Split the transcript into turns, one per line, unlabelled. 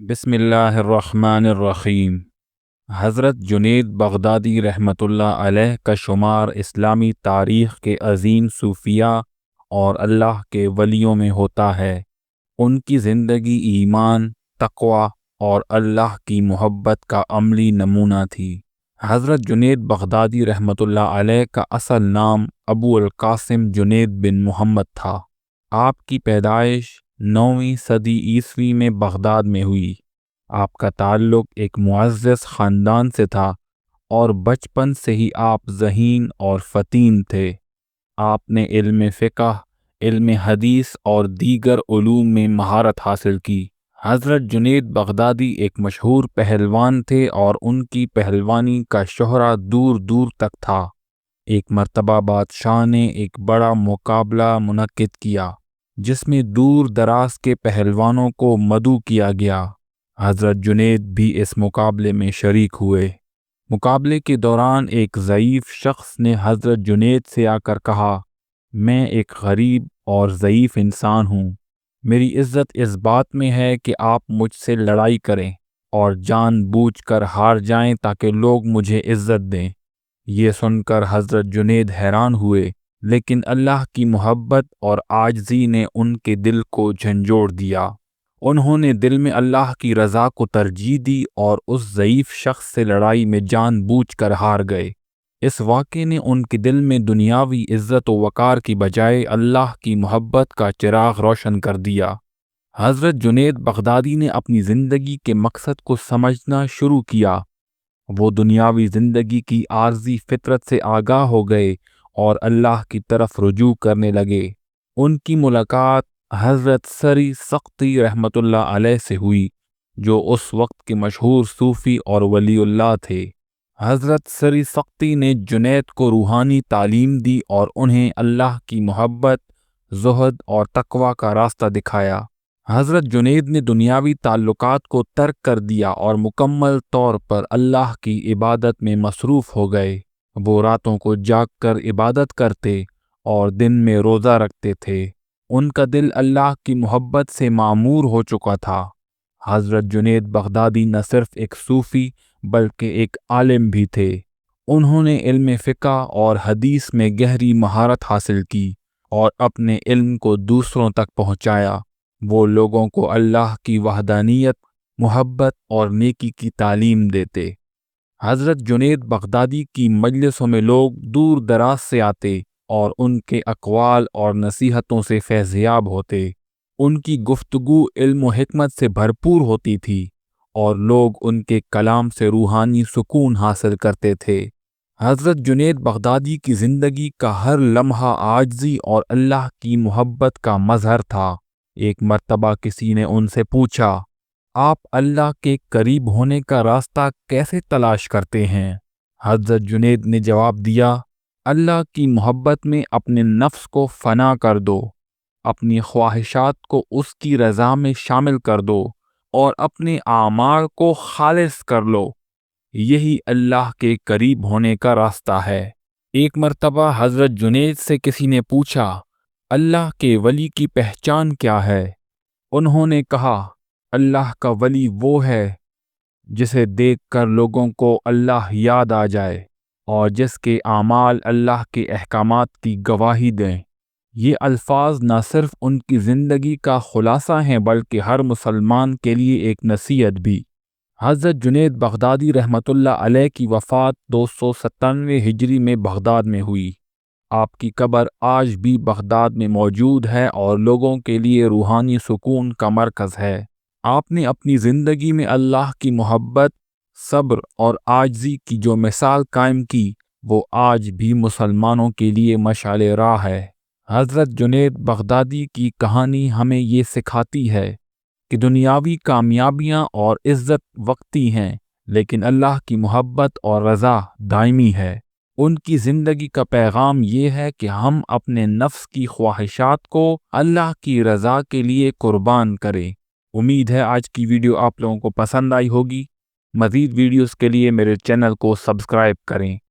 بسم اللہ الرحمن الرحیم۔ حضرت جنید بغدادی رحمۃ اللہ علیہ کا شمار اسلامی تاریخ کے عظیم صوفیاء اور اللہ کے ولیوں میں ہوتا ہے۔ ان کی زندگی ایمان، تقوی اور اللہ کی محبت کا عملی نمونہ تھی۔ حضرت جنید بغدادی رحمۃ اللہ علیہ کا اصل نام ابو القاسم جنید بن محمد تھا۔ آپ کی پیدائش 9ویں صدی عیسوی میں بغداد میں ہوئی۔ آپ کا تعلق ایک معزز خاندان سے تھا اور بچپن سے ہی آپ ذہین اور فطین تھے۔ آپ نے علم فقہ، علم حدیث اور دیگر علوم میں مہارت حاصل کی۔ حضرت جنید بغدادی ایک مشہور پہلوان تھے اور ان کی پہلوانی کا شہرہ دور دور تک تھا۔ ایک مرتبہ بادشاہ نے ایک بڑا مقابلہ منعقد کیا جس میں دور دراز کے پہلوانوں کو مدعو کیا گیا۔ حضرت جنید بھی اس مقابلے میں شریک ہوئے۔ مقابلے کے دوران ایک ضعیف شخص نے حضرت جنید سے آ کر کہا، میں ایک غریب اور ضعیف انسان ہوں۔ میری عزت اس بات میں ہے کہ آپ مجھ سے لڑائی کریں اور جان بوجھ کر ہار جائیں تاکہ لوگ مجھے عزت دیں۔ یہ سن کر حضرت جنید حیران ہوئے، لیکن اللہ کی محبت اور عاجزی نے ان کے دل کو جھنجھوڑ دیا۔ انہوں نے دل میں اللہ کی رضا کو ترجیح دی اور اس ضعیف شخص سے لڑائی میں جان بوجھ کر ہار گئے۔ اس واقعے نے ان کے دل میں دنیاوی عزت و وقار کی بجائے اللہ کی محبت کا چراغ روشن کر دیا۔ حضرت جنید بغدادی نے اپنی زندگی کے مقصد کو سمجھنا شروع کیا۔ وہ دنیاوی زندگی کی عارضی فطرت سے آگاہ ہو گئے اور اللہ کی طرف رجوع کرنے لگے۔ ان کی ملاقات حضرت سری سختی رحمۃ اللہ علیہ سے ہوئی، جو اس وقت کے مشہور صوفی اور ولی اللہ تھے۔ حضرت سری سختی نے جنید کو روحانی تعلیم دی اور انہیں اللہ کی محبت، زہد اور تقوی کا راستہ دکھایا۔ حضرت جنید نے دنیاوی تعلقات کو ترک کر دیا اور مکمل طور پر اللہ کی عبادت میں مصروف ہو گئے۔ وہ راتوں کو جاگ کر عبادت کرتے اور دن میں روزہ رکھتے تھے۔ ان کا دل اللہ کی محبت سے معمور ہو چکا تھا۔ حضرت جنید بغدادی نہ صرف ایک صوفی بلکہ ایک عالم بھی تھے۔ انہوں نے علم فقہ اور حدیث میں گہری مہارت حاصل کی اور اپنے علم کو دوسروں تک پہنچایا۔ وہ لوگوں کو اللہ کی وحدانیت، محبت اور نیکی کی تعلیم دیتے۔ حضرت جنید بغدادی کی مجلسوں میں لوگ دور دراز سے آتے اور ان کے اقوال اور نصیحتوں سے فیضیاب ہوتے۔ ان کی گفتگو علم و حکمت سے بھرپور ہوتی تھی اور لوگ ان کے کلام سے روحانی سکون حاصل کرتے تھے۔ حضرت جنید بغدادی کی زندگی کا ہر لمحہ عاجزی اور اللہ کی محبت کا مظہر تھا۔ ایک مرتبہ کسی نے ان سے پوچھا، آپ اللہ کے قریب ہونے کا راستہ کیسے تلاش کرتے ہیں؟ حضرت جنید نے جواب دیا، اللہ کی محبت میں اپنے نفس کو فنا کر دو، اپنی خواہشات کو اس کی رضا میں شامل کر دو اور اپنے اعمال کو خالص کر لو۔ یہی اللہ کے قریب ہونے کا راستہ ہے۔ ایک مرتبہ حضرت جنید سے کسی نے پوچھا، اللہ کے ولی کی پہچان کیا ہے؟ انہوں نے کہا، اللہ کا ولی وہ ہے جسے دیکھ کر لوگوں کو اللہ یاد آ جائے اور جس کے اعمال اللہ کے احکامات کی گواہی دیں۔ یہ الفاظ نہ صرف ان کی زندگی کا خلاصہ ہیں بلکہ ہر مسلمان کے لیے ایک نصیحت بھی۔ حضرت جنید بغدادی رحمۃ اللہ علیہ کی وفات 297 ہجری میں بغداد میں ہوئی۔ آپ کی قبر آج بھی بغداد میں موجود ہے اور لوگوں کے لیے روحانی سکون کا مرکز ہے۔ آپ نے اپنی زندگی میں اللہ کی محبت، صبر اور عاجزی کی جو مثال قائم کی، وہ آج بھی مسلمانوں کے لیے مشعل راہ ہے۔ حضرت جنید بغدادی کی کہانی ہمیں یہ سکھاتی ہے کہ دنیاوی کامیابیاں اور عزت وقتی ہیں، لیکن اللہ کی محبت اور رضا دائمی ہے۔ ان کی زندگی کا پیغام یہ ہے کہ ہم اپنے نفس کی خواہشات کو اللہ کی رضا کے لیے قربان کریں۔ امید ہے آج کی ویڈیو آپ لوگوں کو پسند آئی ہوگی۔ مزید ویڈیوز کے لیے میرے چینل کو سبسکرائب کریں۔